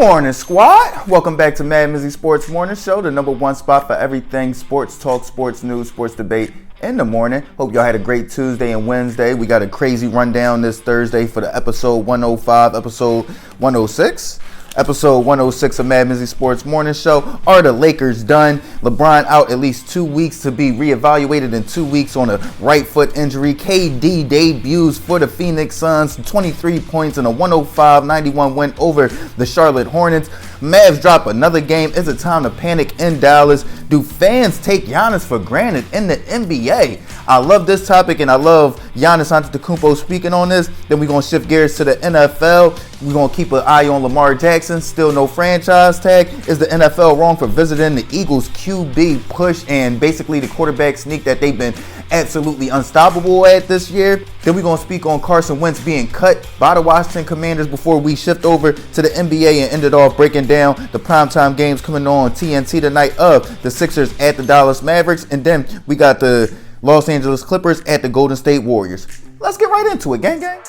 Morning, squad. Welcome back to MadMizzy Sports Morning Show, the number one spot for everything sports talk, sports news, sports debate in the morning. Hope y'all had a great Tuesday and Wednesday. We got a crazy rundown this Thursday for the episode 105, episode 106. Episode 106 of MadMizzy Sports Morning Show. Are the Lakers done? LeBron out at least 2 weeks to be reevaluated in 2 weeks on a right foot injury. KD debuts for the Phoenix Suns, 23 points in a 105-91 win over the Charlotte Hornets. Mavs drop another game. Is it time to panic in Dallas? Do fans take Giannis for granted in the NBA? I love this topic and I love Giannis Antetokounmpo speaking on this. Then we're going to shift gears to the NFL. We're going to keep an eye on Lamar Jackson. Still no franchise tag. Is the NFL wrong for visiting the Eagles QB push and basically the quarterback sneak that they've been absolutely unstoppable at this year? Then we're going to speak on Carson Wentz being cut by the Washington Commanders before we shift over to the NBA and end it off breaking down the primetime games coming on TNT tonight of the Sixers at the Dallas Mavericks. And then we got the Los Angeles Clippers at the Golden State Warriors. Let's get right into it, gang gang.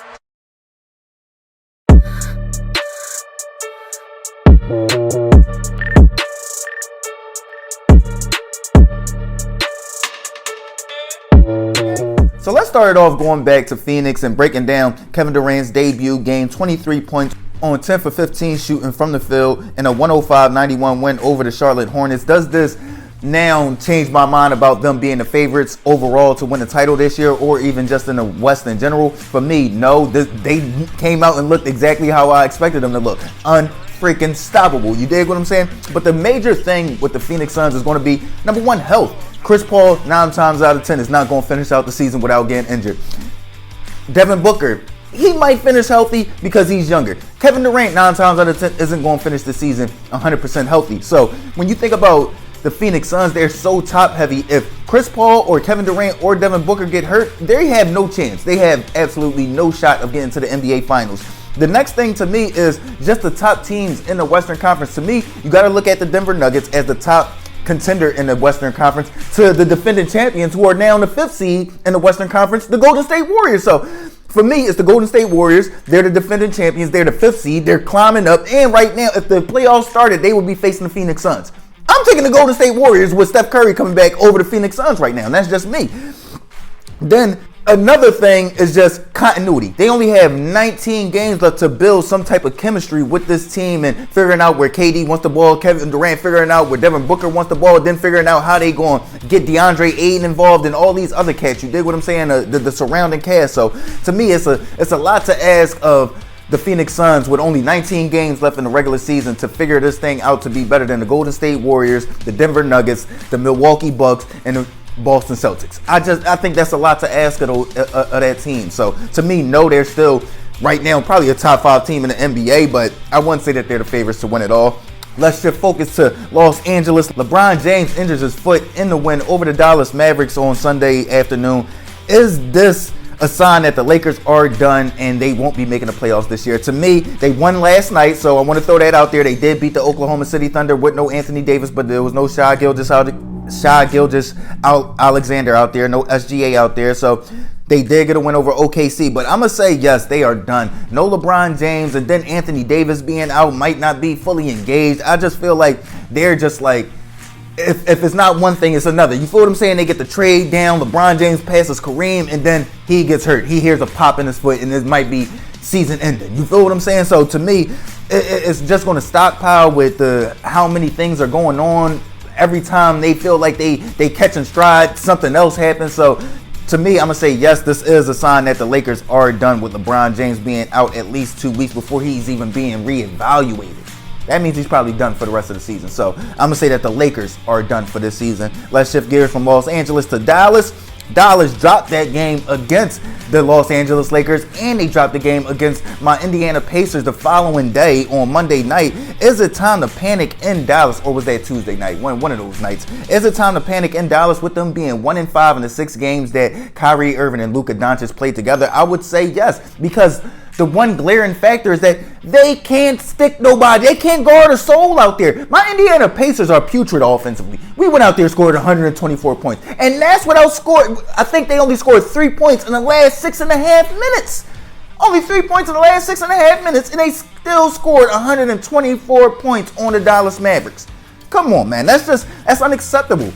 So let's start it off going back to Phoenix and breaking down Kevin Durant's debut game, 23 points on 10 for 15 shooting from the field in a 105-91 win over the Charlotte Hornets. Does this now change my mind about them being the favorites overall to win the title this year or even just in the West in general? For me, no. They came out and looked exactly how I expected them to look. Unfreaking stoppable. You dig what I'm saying? But the major thing with the Phoenix Suns is going to be, number one, health. Chris Paul, 9 times out of 10, is not going to finish out the season without getting injured. Devin Booker, he might finish healthy because he's younger. Kevin Durant, 9 times out of 10, isn't going to finish the season 100% healthy. So when you think about the Phoenix Suns, they're so top heavy. If Chris Paul or Kevin Durant or Devin Booker get hurt, they have no chance. They have absolutely no shot of getting to the NBA Finals. The next thing to me is just the top teams in the Western Conference. To me, you got to look at the Denver Nuggets as the top contender in the Western Conference to the defending champions who are now in the 5th seed in the Western Conference, the Golden State Warriors. So for me, it's the Golden State Warriors. They're the defending champions. They're the 5th seed. They're climbing up. And right now, if the playoffs started, they would be facing the Phoenix Suns. I'm taking the Golden State Warriors with Steph Curry coming back over the Phoenix Suns right now. And that's just me. Then another thing is just continuity. They only have 19 games left to build some type of chemistry with this team and figuring out where KD wants the ball, Kevin Durant figuring out where Devin Booker wants the ball, then figuring out how they going to get DeAndre Ayton involved and all these other cats. You dig what I'm saying? The surrounding cast. So to me, it's a lot to ask of the Phoenix Suns with only 19 games left in the regular season to figure this thing out to be better than the Golden State Warriors, the Denver Nuggets, the Milwaukee Bucks, and the Boston Celtics. I think that's a lot to ask of that team. So to me, no, they're still right now probably a top 5 team in the NBA, but I wouldn't say that they're the favorites to win it all. Let's shift focus to Los Angeles. LeBron James injures his foot in the win over the Dallas Mavericks on Sunday afternoon. Is this a sign that the Lakers are done and they won't be making the playoffs this year? To me, they won last night, so I want to throw that out there. They did beat the Oklahoma City Thunder with no Anthony Davis, but there was no Shai Gilgeous-Alexander out there, no SGA out there, so they did get a win over OKC. But I'm going to say, yes, they are done. No LeBron James, and then Anthony Davis being out might not be fully engaged. I just feel like they're just like, if it's not one thing, it's another. You feel what I'm saying? They get the trade down. LeBron James passes Kareem, and then he gets hurt. He hears a pop in his foot, and it might be season ending. You feel what I'm saying? So to me, it's just going to stockpile with how many things are going on. Every time they feel like they catch in stride, something else happens. So to me, I'm going to say, yes, this is a sign that the Lakers are done with LeBron James being out at least 2 weeks before he's even being reevaluated. That means he's probably done for the rest of the season. So I'm going to say that the Lakers are done for this season. Let's shift gears from Los Angeles to Dallas. Dallas dropped that game against the Los Angeles Lakers, and they dropped the game against my Indiana Pacers the following day on Monday night. Is it time to panic in Dallas, or was that Tuesday night? One of those nights. Is it time to panic in Dallas with them being 1-5 in the 6 games that Kyrie, Irving, and Luka Doncic played together? I would say yes, because the one glaring factor is that they can't stick nobody. They can't guard a soul out there. My Indiana Pacers are putrid offensively. We went out there and scored 124 points. And that's without scoring. I think they only scored 3 points in the last 6.5 minutes. Only 3 points in the last 6.5 minutes, and they still scored 124 points on the Dallas Mavericks. Come on, man. That's unacceptable.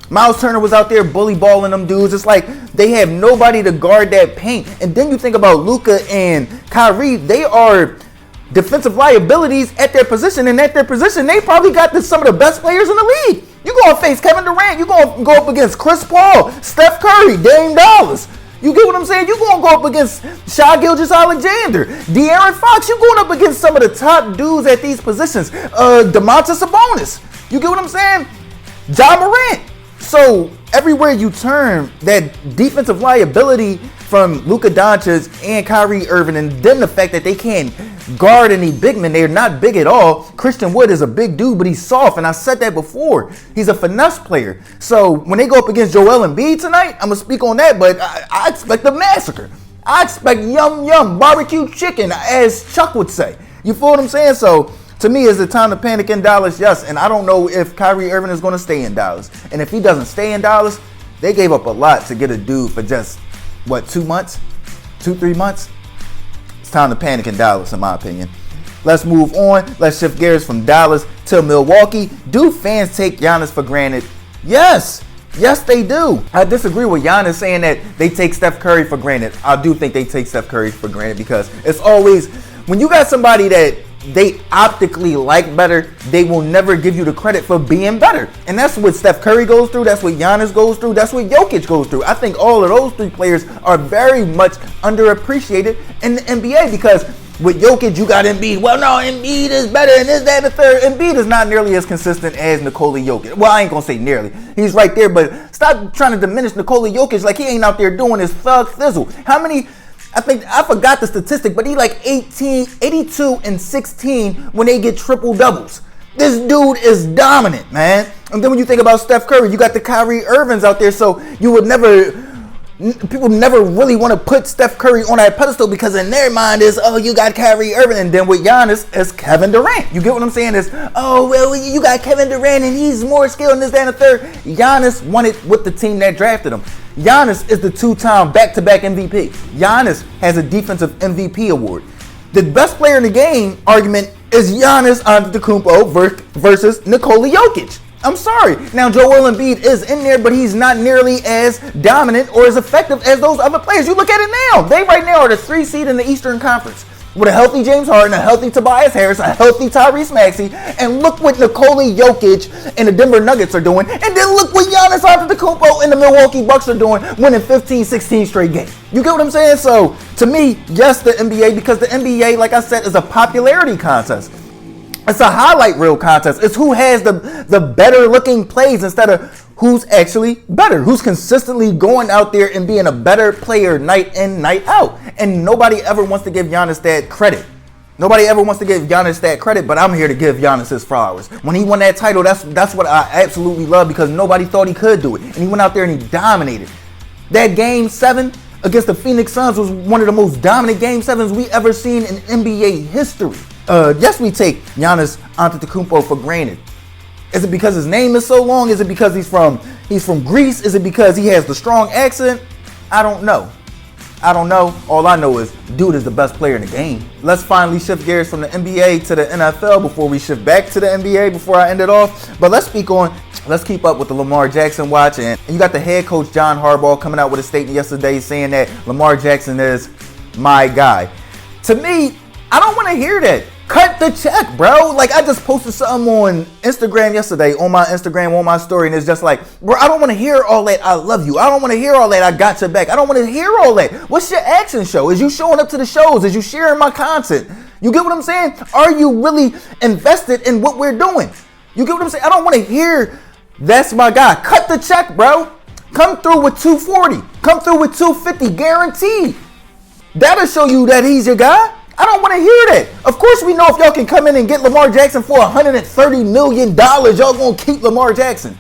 Miles Turner was out there bully balling them dudes. It's like they have nobody to guard that paint. And then you think about Luka and Kyrie, they are defensive liabilities at their position. And at their position, they probably got some of the best players in the league. You're going to face Kevin Durant. You're going to go up against Chris Paul, Steph Curry, Dame Dallas. You get what I'm saying? You're going to go up against Shai Gilgeous-Alexander, De'Aaron Fox. You're going up against some of the top dudes at these positions. Domantas Sabonis. You get what I'm saying? Ja Morant. So everywhere you turn, that defensive liability from Luka Doncic and Kyrie Irving, and then the fact that they can't guard any big men. They're not big at all. Christian Wood is a big dude, but he's soft, and I said that before. He's a finesse player. So when they go up against Joel Embiid tonight, I'm going to speak on that, but I expect a massacre. I expect yum barbecue chicken, as Chuck would say. You feel what I'm saying? So to me, is it time to panic in Dallas? Yes, and I don't know if Kyrie Irving is going to stay in Dallas. And if he doesn't stay in Dallas, they gave up a lot to get a dude for just, 2 months? 2-3 months? It's time to panic in Dallas, in my opinion. Let's move on. Let's shift gears from Dallas to Milwaukee. Do fans take Giannis for granted? Yes. Yes, they do. I disagree with Giannis saying that they take Steph Curry for granted. I do think they take Steph Curry for granted because it's always, when you got somebody that they optically like better, they will never give you the credit for being better. And that's what Steph Curry goes through. That's what Giannis goes through. That's what Jokic goes through. I think all of those three players are very much underappreciated in the NBA because with Jokic, you got Embiid. Well, no, Embiid is better and this, that, and the third. Embiid is not nearly as consistent as Nikola Jokic. Well, I ain't going to say nearly. He's right there, but stop trying to diminish Nikola Jokic like he ain't out there doing his thug thizzle. How many... I forgot the statistic, but he like 82 and 16 when they get triple doubles. This dude is dominant, man. And then when you think about Steph Curry, you got the Kyrie Irvings out there, so people never really want to put Steph Curry on that pedestal because in their mind is, oh, you got Kyrie Irving, and then with Giannis, it's Kevin Durant. You get what I'm saying? Is, oh, well, you got Kevin Durant and he's more skilled in this, that, and the third. Giannis won it with the team that drafted him. Giannis is the two-time back-to-back MVP. Giannis has a defensive MVP award. The best player in the game argument is Giannis Antetokounmpo versus Nikola Jokic. I'm sorry. Now, Joel Embiid is in there, but he's not nearly as dominant or as effective as those other players. You look at it now. They right now are the 3 seed in the Eastern Conference with a healthy James Harden, a healthy Tobias Harris, a healthy Tyrese Maxey, and look what Nikola Jokic and the Denver Nuggets are doing, and then look what Giannis Antetokounmpo and the Milwaukee Bucks are doing, winning 15, 16 straight games. You get what I'm saying? So, to me, yes, the NBA, because the NBA, like I said, is a popularity contest. It's a highlight reel contest. It's who has the better looking plays instead of who's actually better, who's consistently going out there and being a better player night in, night out. And nobody ever wants to give Giannis that credit. Nobody ever wants to give Giannis that credit, but I'm here to give Giannis his flowers. When he won that title, that's what I absolutely love because nobody thought he could do it. And he went out there and he dominated. That Game 7 against the Phoenix Suns was one of the most dominant Game 7s we ever seen in NBA history. Yes, we take Giannis Antetokounmpo for granted. Is it because his name is so long? Is it because he's from Greece? Is it because he has the strong accent? I don't know. All I know is dude is the best player in the game. Let's finally shift gears from the NBA to the NFL before we shift back to the NBA before I end it off. But let's keep up with the Lamar Jackson watch. And you got the head coach John Harbaugh coming out with a statement yesterday saying that Lamar Jackson is my guy. To me, I don't want to hear that. Cut the check, bro. Like, I just posted something on Instagram yesterday, on my story, and it's just like, bro, I don't want to hear all that I love you. I don't want to hear all that I got your back. I don't want to hear all that. What's your action show? Is you showing up to the shows? Is you sharing my content? You get what I'm saying? Are you really invested in what we're doing? You get what I'm saying? I don't want to hear, that's my guy. Cut the check, bro. Come through with 240. Come through with 250, guaranteed. That'll show you that he's your guy. I don't want to hear that. Of course we know if y'all can come in and get Lamar Jackson for $130 million, y'all going to keep Lamar Jackson.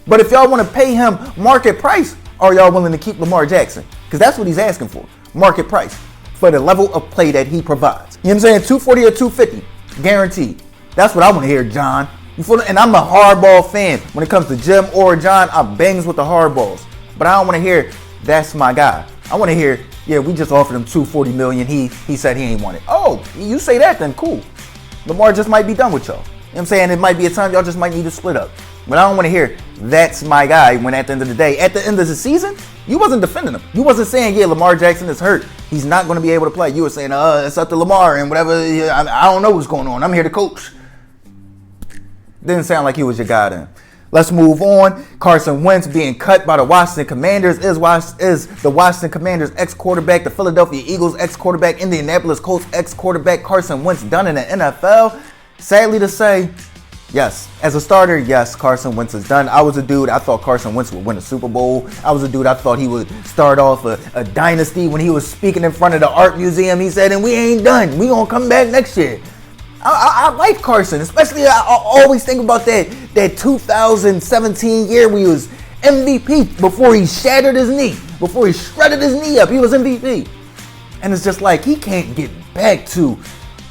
But if y'all want to pay him market price, are y'all willing to keep Lamar Jackson? Because that's what he's asking for, market price, for the level of play that he provides. You know what I'm saying? 240 or 250, guaranteed. That's what I want to hear, John. You feel? And I'm a hardball fan. When it comes to Jim or John, I bangs with the hardballs. But I don't want to hear, that's my guy. I want to hear, Yeah, we just offered him $240 million. He said he ain't want it. Oh, you say that, then cool. Lamar just might be done with y'all. You know what I'm saying? It might be a time y'all just might need to split up. But I don't want to hear that's my guy when at the end of the day, at the end of the season, you wasn't defending him. You wasn't saying, yeah, Lamar Jackson is hurt. He's not going to be able to play. You were saying, it's up to Lamar and whatever. I don't know what's going on. I'm here to coach. Didn't sound like he was your guy then. Let's move on. Carson Wentz being cut by the Washington Commanders is the Washington Commanders ex-quarterback, the Philadelphia Eagles ex-quarterback, Indianapolis Colts ex-quarterback Carson Wentz done in the NFL. Sadly to say, yes. As a starter, yes, Carson Wentz is done. I was a dude, I thought Carson Wentz would win a Super Bowl. I was a dude, I thought he would start off a dynasty. When he was speaking in front of the art museum, he said, and we ain't done. We gonna come back next year. I like Carson, especially I always think about that 2017 year where he was MVP before he shattered his knee, before he shredded his knee up. He was MVP. And it's just like he can't get back to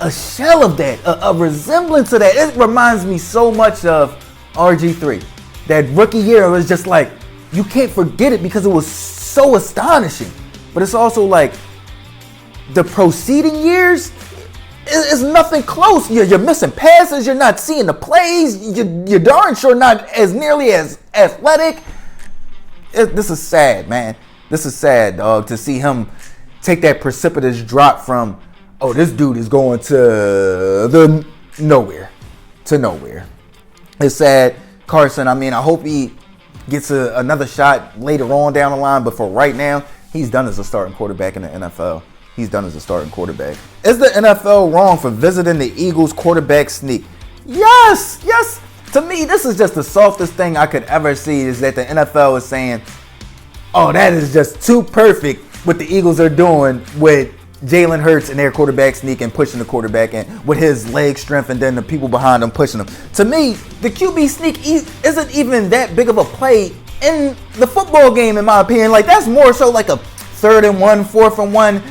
a shell of that, a resemblance of that. It reminds me so much of RG3. That rookie year, it was just like, you can't forget it because it was so astonishing. But it's also like the preceding years, it's nothing close. You're missing passes. You're not seeing the plays. You're darn sure not as nearly as athletic. This is sad, man. This is sad, dog, to see him take that precipitous drop from, oh, this dude is going to the nowhere. To nowhere. It's sad. Carson, I mean, I hope he gets another shot later on down the line. But for right now, he's done as a starting quarterback in the NFL. He's done as a starting quarterback. Is the NFL wrong for visiting the Eagles quarterback sneak? Yes, yes. To me, this is just the softest thing I could ever see is that the NFL is saying, oh, that is just too perfect what the Eagles are doing with Jalen Hurts and their quarterback sneak and pushing the quarterback in with his leg strength and then the people behind him pushing him. To me, the QB sneak isn't even that big of a play in the football game, in my opinion. Like, that's more so like a 3rd and 1, 4th and 1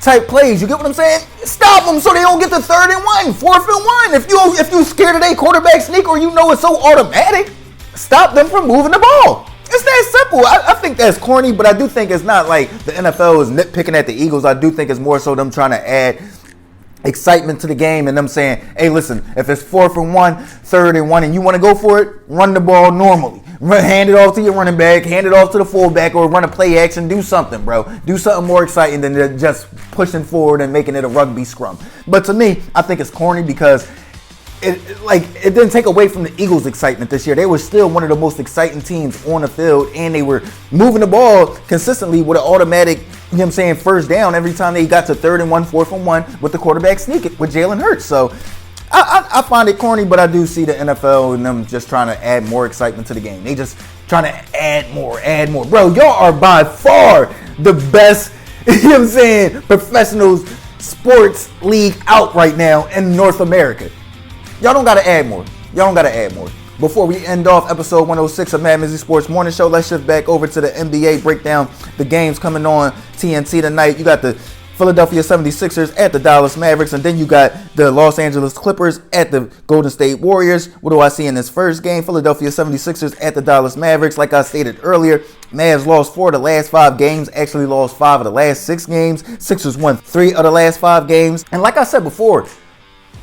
type plays. You get what I'm saying? Stop them so they don't get the 3rd and 1, 4th and 1. If you scared of their quarterback sneak or you know it's so automatic, stop them from moving the ball. It's that simple. I think that's corny, but I do think it's not like the NFL is nitpicking at the Eagles. I do think it's more so them trying to add excitement to the game and them saying, hey, listen, if it's 4th and 1, 3rd and 1, and you want to go for it, run the ball normally. Hand it off to your running back, hand it off to the fullback, or run a play action. Do something, bro. Do something more exciting than just pushing forward and making it a rugby scrum. But to me, I think it's corny because it didn't take away from the Eagles' excitement this year. They were still one of the most exciting teams on the field, and they were moving the ball consistently with an automatic, you know what I'm saying, first down every time they got to 3rd and 1, 4th and 1 with the quarterback sneak with Jalen Hurts. So I find it corny, but I do see the NFL and them just trying to add more excitement to the game. They just trying to add more. Bro, y'all are by far the best, you know what I'm saying, professional sports league out right now in North America. Y'all don't got to add more. Before we end off episode 106 of MadMizzy Sports Morning Show, let's shift back over to the NBA, break down the games coming on TNT tonight. You got the Philadelphia 76ers at the Dallas Mavericks, and then you got the Los Angeles Clippers at the Golden State Warriors. What do I see in this first game? Philadelphia 76ers at the Dallas Mavericks. Like I stated earlier, Mavs lost 4 of the last 5 games, actually lost 5 of the last 6 games. Sixers won 3 of the last 5 games. And like I said before,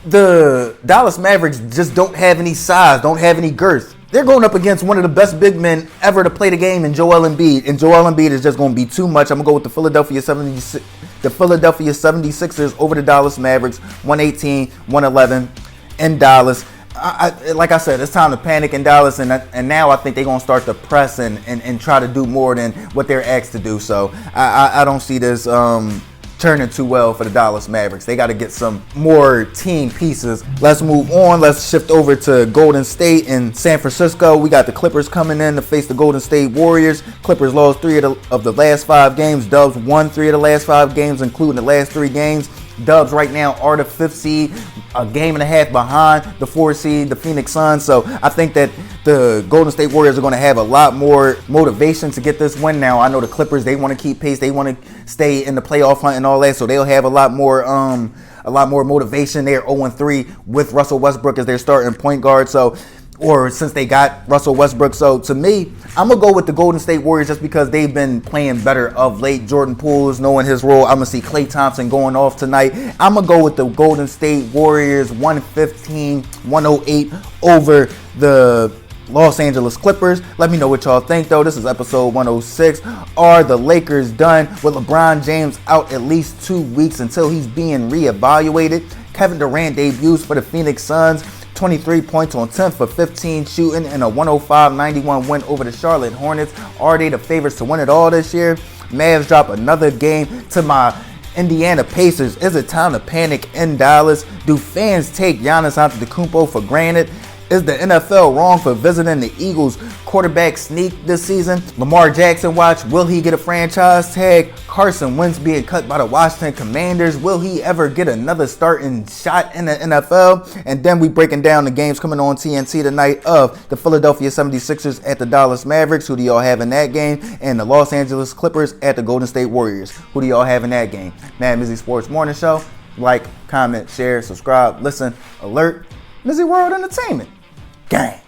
the Dallas Mavericks just don't have any size, don't have any girth. They're going up against one of the best big men ever to play the game in Joel Embiid. And Joel Embiid is just going to be too much. I'm going to go with the Philadelphia 76ers over the Dallas Mavericks, 118-111 in Dallas. Like I said, it's time to panic in Dallas. And now I think they're going to start to press and try to do more than what they're asked to do. So I don't see this turning too well for the Dallas Mavericks. They got to get some more team pieces. Let's move on. Let's shift over to Golden State and San Francisco. We got the Clippers coming in to face the Golden State Warriors. Clippers lost 3 of the last 5 games. Dubs won 3 of the last 5 games, including the last 3 games. Dubs right now are the 5th seed, a game and a half behind the 4th seed, the Phoenix Suns. So I think that the Golden State Warriors are going to have a lot more motivation to get this win now. I know the Clippers, they want to keep pace. They want to stay in the playoff hunt and all that. So they'll have a lot more motivation. They're 0-3 with Russell Westbrook as their starting point guard. So or since they got Russell Westbrook. So to me, I'm going to go with the Golden State Warriors just because they've been playing better of late. Jordan Poole's knowing his role. I'm going to see Klay Thompson going off tonight. I'm going to go with the Golden State Warriors 115-108 over the Los Angeles Clippers. Let me know what y'all think, though. This is episode 106. Are the Lakers done with LeBron James out at least 2 weeks until he's being reevaluated? Kevin Durant debuts for the Phoenix Suns. 23 points on 10 for 15 shooting in a 105-91 win over the Charlotte Hornets. Are they the favorites to win it all this year? Mavs drop another game to my Indiana Pacers. Is it time to panic in Dallas? Do fans take Giannis Antetokounmpo for granted? Is the NFL wrong for visiting the Eagles' quarterback sneak this season? Lamar Jackson watch. Will he get a franchise tag? Carson Wentz being cut by the Washington Commanders. Will he ever get another starting shot in the NFL? And then we breaking down the games coming on TNT tonight of the Philadelphia 76ers at the Dallas Mavericks. Who do y'all have in that game? And the Los Angeles Clippers at the Golden State Warriors. Who do y'all have in that game? MadMizzy Sports Morning Show. Like, comment, share, subscribe, listen, alert. MizzyWorld Entertainment. Gang.